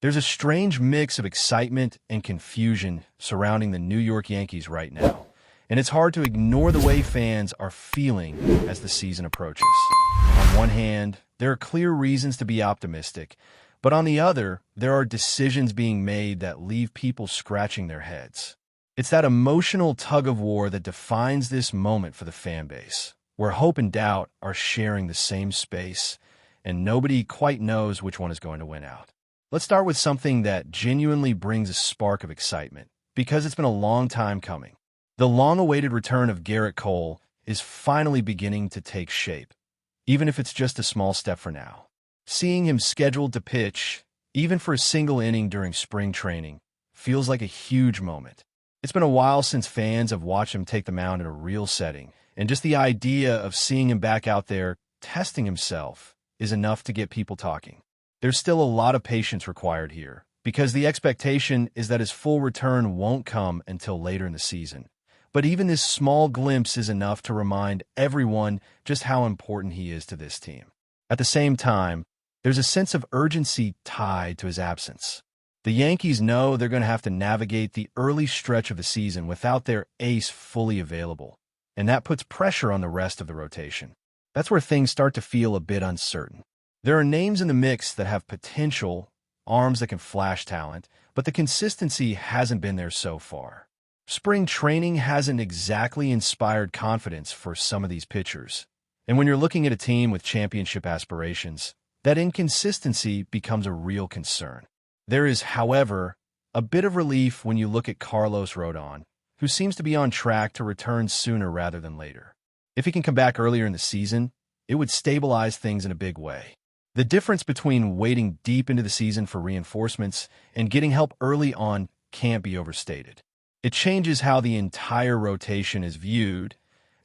There's a strange mix of excitement and confusion surrounding the New York Yankees right now, and it's hard to ignore the way fans are feeling as the season approaches. On one hand, there are clear reasons to be optimistic, but on the other, there are decisions being made that leave people scratching their heads. It's that emotional tug-of-war that defines this moment for the fan base, where hope and doubt are sharing the same space, and nobody quite knows which one is going to win out. Let's start with something that genuinely brings a spark of excitement, because it's been a long time coming. The long-awaited return of Gerrit Cole is finally beginning to take shape, even if it's just a small step for now. Seeing him scheduled to pitch, even for a single inning during spring training, feels like a huge moment. It's been a while since fans have watched him take the mound in a real setting, and just the idea of seeing him back out there testing himself is enough to get people talking. There's still a lot of patience required here, because the expectation is that his full return won't come until later in the season. But even this small glimpse is enough to remind everyone just how important he is to this team. At the same time, there's a sense of urgency tied to his absence. The Yankees know they're going to have to navigate the early stretch of the season without their ace fully available, and that puts pressure on the rest of the rotation. That's where things start to feel a bit uncertain. There are names in the mix that have potential, arms that can flash talent, but the consistency hasn't been there so far. Spring training hasn't exactly inspired confidence for some of these pitchers. And when you're looking at a team with championship aspirations, that inconsistency becomes a real concern. There is, however, a bit of relief when you look at Carlos Rodon, who seems to be on track to return sooner rather than later. If he can come back earlier in the season, it would stabilize things in a big way. The difference between waiting deep into the season for reinforcements and getting help early on can't be overstated. It changes how the entire rotation is viewed,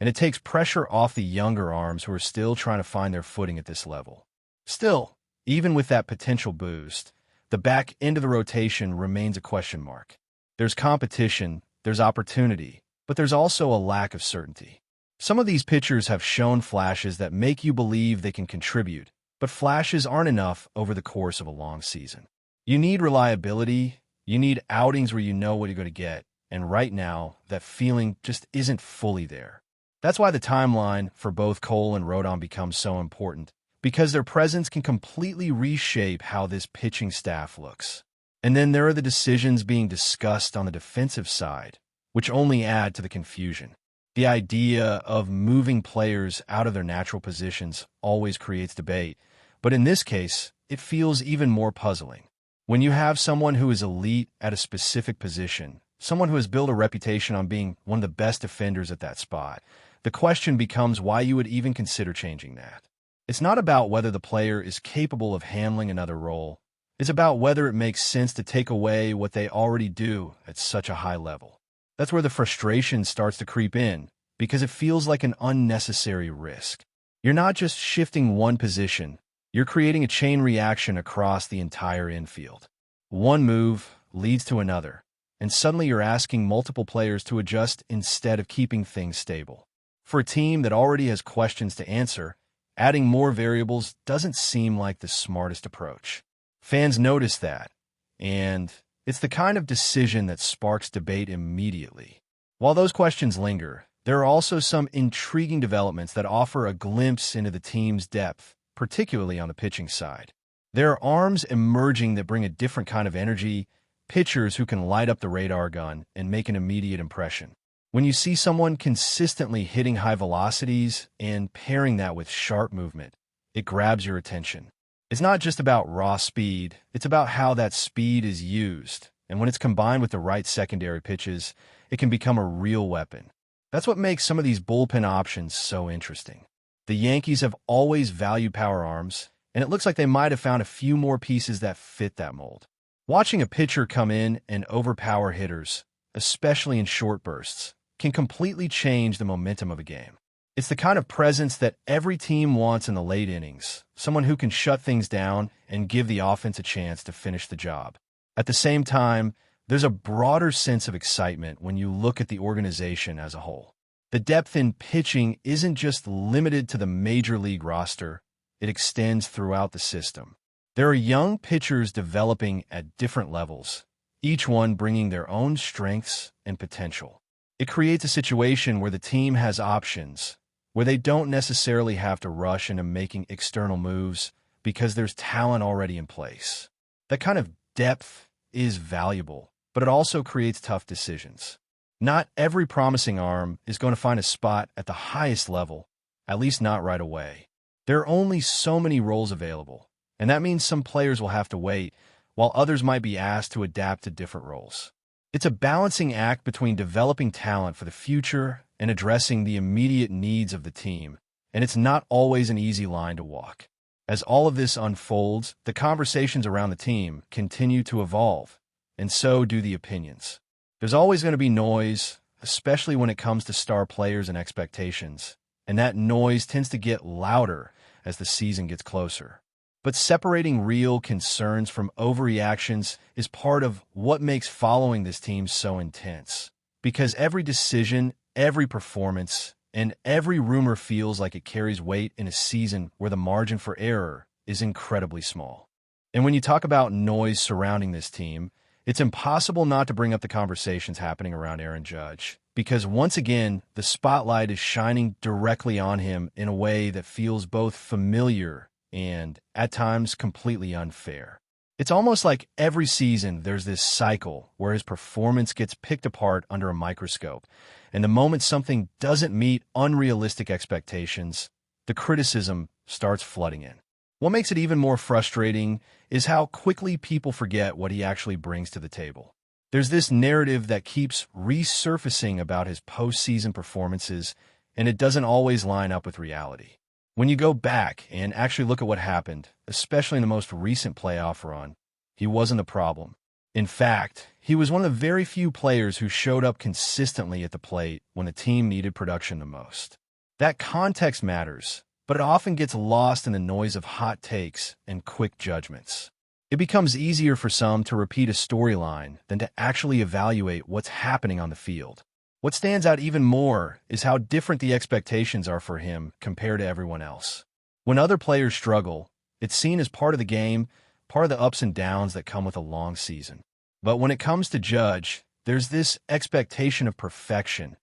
and it takes pressure off the younger arms who are still trying to find their footing at this level. Still, even with that potential boost, the back end of the rotation remains a question mark. There's competition, there's opportunity, but there's also a lack of certainty. Some of these pitchers have shown flashes that make you believe they can contribute, but flashes aren't enough over the course of a long season. You need reliability, you need outings where you know what you're going to get, and right now, that feeling just isn't fully there. That's why the timeline for both Cole and Rodon becomes so important, because their presence can completely reshape how this pitching staff looks. And then there are the decisions being discussed on the defensive side, which only add to the confusion. The idea of moving players out of their natural positions always creates debate, but in this case, it feels even more puzzling. When you have someone who is elite at a specific position, someone who has built a reputation on being one of the best defenders at that spot, the question becomes why you would even consider changing that. It's not about whether the player is capable of handling another role. It's about whether it makes sense to take away what they already do at such a high level. That's where the frustration starts to creep in, because it feels like an unnecessary risk. You're not just shifting one position, you're creating a chain reaction across the entire infield. One move leads to another, and suddenly you're asking multiple players to adjust instead of keeping things stable. For a team that already has questions to answer, adding more variables doesn't seem like the smartest approach. Fans notice that, and it's the kind of decision that sparks debate immediately. While those questions linger, there are also some intriguing developments that offer a glimpse into the team's depth, particularly on the pitching side. There are arms emerging that bring a different kind of energy, pitchers who can light up the radar gun and make an immediate impression. When you see someone consistently hitting high velocities and pairing that with sharp movement, it grabs your attention. It's not just about raw speed, it's about how that speed is used, and when it's combined with the right secondary pitches, it can become a real weapon. That's what makes some of these bullpen options so interesting. The Yankees have always valued power arms, and it looks like they might have found a few more pieces that fit that mold. Watching a pitcher come in and overpower hitters, especially in short bursts, can completely change the momentum of a game. It's the kind of presence that every team wants in the late innings, someone who can shut things down and give the offense a chance to finish the job. At the same time, there's a broader sense of excitement when you look at the organization as a whole. The depth in pitching isn't just limited to the major league roster, it extends throughout the system. There are young pitchers developing at different levels, each one bringing their own strengths and potential. It creates a situation where the team has options, where they don't necessarily have to rush into making external moves because there's talent already in place. That kind of depth is valuable, but it also creates tough decisions. Not every promising arm is going to find a spot at the highest level, at least not right away. There are only so many roles available, and that means some players will have to wait, while others might be asked to adapt to different roles. It's a balancing act between developing talent for the future and addressing the immediate needs of the team, and it's not always an easy line to walk. As all of this unfolds, the conversations around the team continue to evolve, and so do the opinions. There's always going to be noise, especially when it comes to star players and expectations, and that noise tends to get louder as the season gets closer. But separating real concerns from overreactions is part of what makes following this team so intense. Because every decision, every performance, and every rumor feels like it carries weight in a season where the margin for error is incredibly small. And when you talk about noise surrounding this team, it's impossible not to bring up the conversations happening around Aaron Judge, because once again, the spotlight is shining directly on him in a way that feels both familiar and, at times, completely unfair. It's almost like every season there's this cycle where his performance gets picked apart under a microscope, and the moment something doesn't meet unrealistic expectations, the criticism starts flooding in. What makes it even more frustrating is how quickly people forget what he actually brings to the table. There's this narrative that keeps resurfacing about his postseason performances, and it doesn't always line up with reality. When you go back and actually look at what happened, especially in the most recent playoff run, he wasn't the problem. In fact, he was one of the very few players who showed up consistently at the plate when the team needed production the most. That context matters, but it often gets lost in the noise of hot takes and quick judgments. It becomes easier for some to repeat a storyline than to actually evaluate what's happening on the field. What stands out even more is how different the expectations are for him compared to everyone else. When other players struggle, it's seen as part of the game, part of the ups and downs that come with a long season. But when it comes to Judge, there's this expectation of perfection,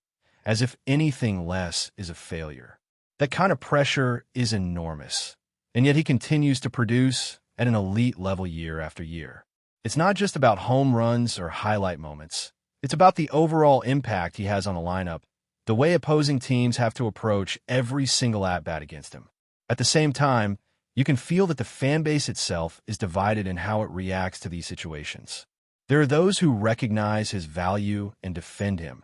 as if anything less is a failure. That kind of pressure is enormous, and yet he continues to produce at an elite level year after year. It's not just about home runs or highlight moments. It's about the overall impact he has on the lineup, the way opposing teams have to approach every single at-bat against him. At the same time, you can feel that the fan base itself is divided in how it reacts to these situations. There are those who recognize his value and defend him,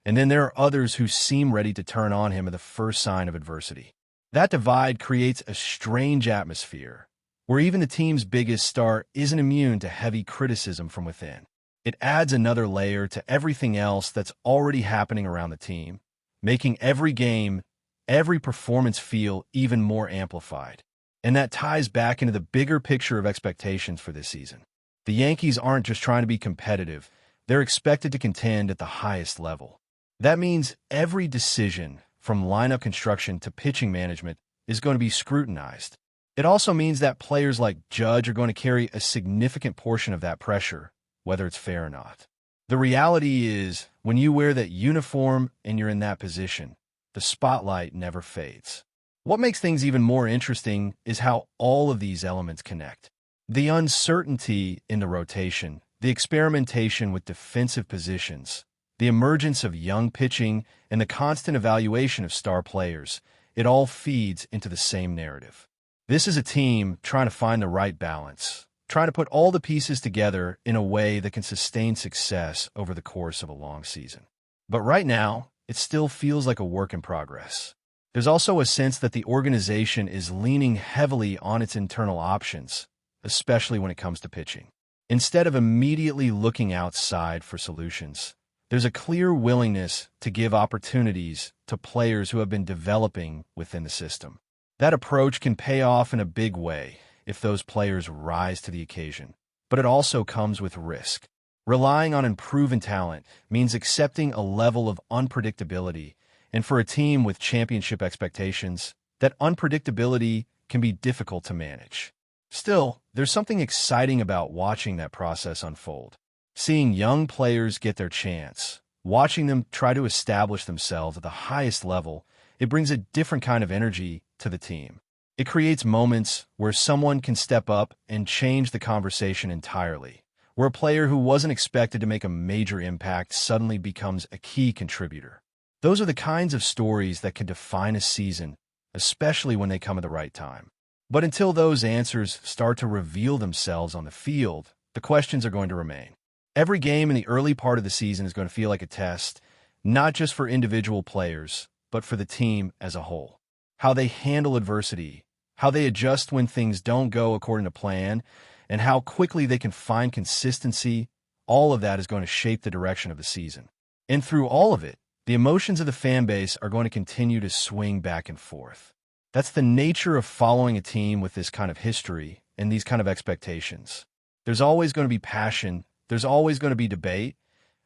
and then there are others who seem ready to turn on him at the first sign of adversity. That divide creates a strange atmosphere, where even the team's biggest star isn't immune to heavy criticism from within. It adds another layer to everything else that's already happening around the team, making every game, every performance feel even more amplified. And that ties back into the bigger picture of expectations for this season. The Yankees aren't just trying to be competitive, they're expected to contend at the highest level. That means every decision, from lineup construction to pitching management, is going to be scrutinized. It also means that players like Judge are going to carry a significant portion of that pressure, whether it's fair or not. The reality is, when you wear that uniform and you're in that position, the spotlight never fades. What makes things even more interesting is how all of these elements connect. The uncertainty in the rotation, the experimentation with defensive positions, the emergence of young pitching, and the constant evaluation of star players, it all feeds into the same narrative. This is a team trying to find the right balance, trying to put all the pieces together in a way that can sustain success over the course of a long season. But right now, it still feels like a work in progress. There's also a sense that the organization is leaning heavily on its internal options, especially when it comes to pitching. Instead of immediately looking outside for solutions, there's a clear willingness to give opportunities to players who have been developing within the system. That approach can pay off in a big way if those players rise to the occasion, but it also comes with risk. Relying on unproven talent means accepting a level of unpredictability, and for a team with championship expectations, that unpredictability can be difficult to manage. Still, there's something exciting about watching that process unfold. Seeing young players get their chance, watching them try to establish themselves at the highest level, it brings a different kind of energy to the team. It creates moments where someone can step up and change the conversation entirely, where a player who wasn't expected to make a major impact suddenly becomes a key contributor. Those are the kinds of stories that can define a season, especially when they come at the right time. But until those answers start to reveal themselves on the field, the questions are going to remain. Every game in the early part of the season is going to feel like a test, not just for individual players, but for the team as a whole. How they handle adversity, how they adjust when things don't go according to plan, and how quickly they can find consistency, all of that is going to shape the direction of the season. And through all of it, the emotions of the fan base are going to continue to swing back and forth. That's the nature of following a team with this kind of history and these kind of expectations. There's always going to be passion, there's always going to be debate,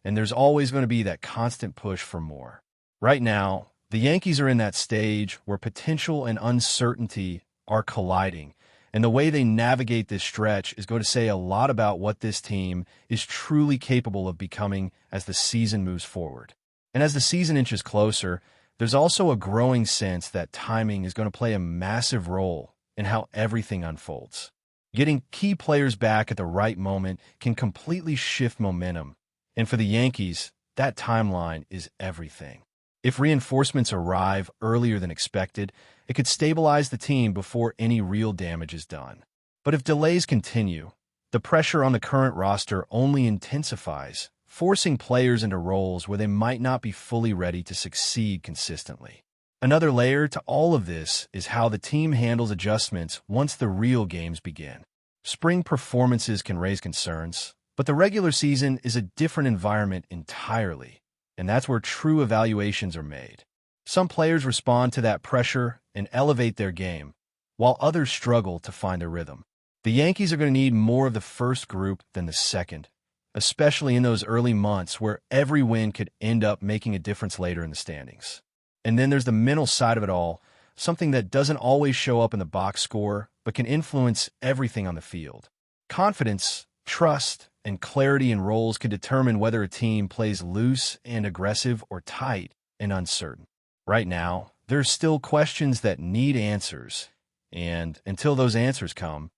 and there's always going to be that constant push for more. Right now, the Yankees are in that stage where potential and uncertainty are colliding, and the way they navigate this stretch is going to say a lot about what this team is truly capable of becoming as the season moves forward. And as the season inches closer, there's also a growing sense that timing is going to play a massive role in how everything unfolds. Getting key players back at the right moment can completely shift momentum, and for the Yankees, that timeline is everything. If reinforcements arrive earlier than expected, it could stabilize the team before any real damage is done. But if delays continue, the pressure on the current roster only intensifies, forcing players into roles where they might not be fully ready to succeed consistently. Another layer to all of this is how the team handles adjustments once the real games begin. Spring performances can raise concerns, but the regular season is a different environment entirely, and that's where true evaluations are made. Some players respond to that pressure and elevate their game, while others struggle to find their rhythm. The Yankees are going to need more of the first group than the second, especially in those early months where every win could end up making a difference later in the standings. And then there's the mental side of it all, something that doesn't always show up in the box score, but can influence everything on the field. Confidence, trust, and clarity in roles can determine whether a team plays loose and aggressive or tight and uncertain. Right now, there are still questions that need answers, and until those answers come,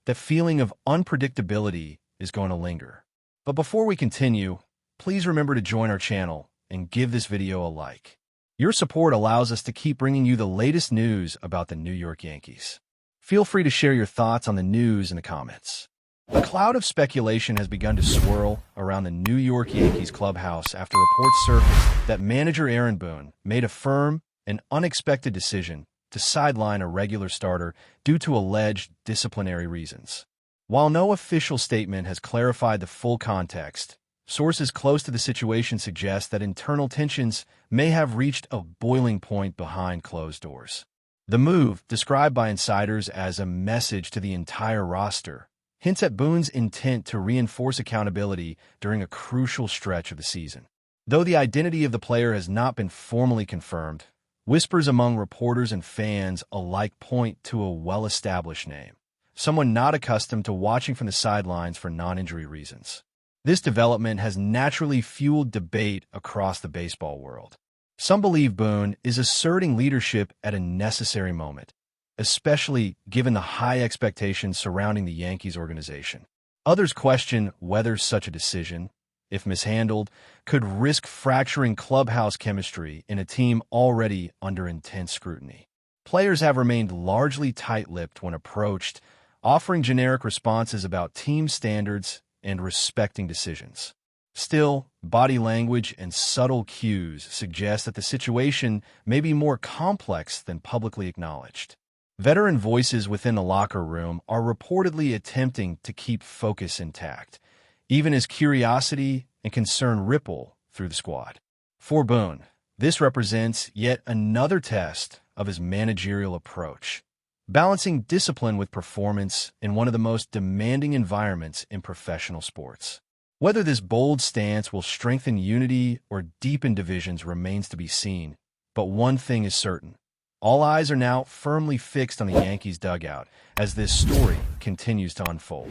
the feeling of unpredictability is going to linger. But before we continue, please remember to join our channel and give this video a like. Your support allows us to keep bringing you the latest news about the New York Yankees. Feel free to share your thoughts on the news in the comments. A cloud of speculation has begun to swirl around the New York Yankees clubhouse after reports surfaced that manager Boone made a firm and unexpected decision to sideline a regular starter due to alleged disciplinary reasons. While no official statement has clarified the full context, sources close to the situation suggest that internal tensions may have reached a boiling point behind closed doors. The move, described by insiders as a message to the entire roster, hints at Boone's intent to reinforce accountability during a crucial stretch of the season. Though the identity of the player has not been formally confirmed, whispers among reporters and fans alike point to a well-established name, someone not accustomed to watching from the sidelines for non-injury reasons. This development has naturally fueled debate across the baseball world. Some believe Boone is asserting leadership at a necessary moment, especially given the high expectations surrounding the Yankees organization. Others question whether such a decision, if mishandled, could risk fracturing clubhouse chemistry in a team already under intense scrutiny. Players have remained largely tight-lipped when approached, offering generic responses about team standards and respecting decisions. Still, body language and subtle cues suggest that the situation may be more complex than publicly acknowledged. Veteran voices within the locker room are reportedly attempting to keep focus intact, even as curiosity and concern ripple through the squad. For Boone, this represents yet another test of his managerial approach, balancing discipline with performance in one of the most demanding environments in professional sports. Whether this bold stance will strengthen unity or deepen divisions remains to be seen, but one thing is certain: All eyes are now firmly fixed on the Yankees dugout as this story continues to unfold.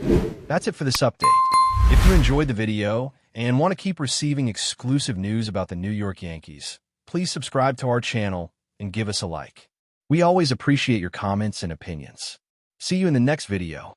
That's it for this update. If you enjoyed the video and want to keep receiving exclusive news about the New York Yankees, please subscribe to our channel and give us a like. We always appreciate your comments and opinions. See you in the next video.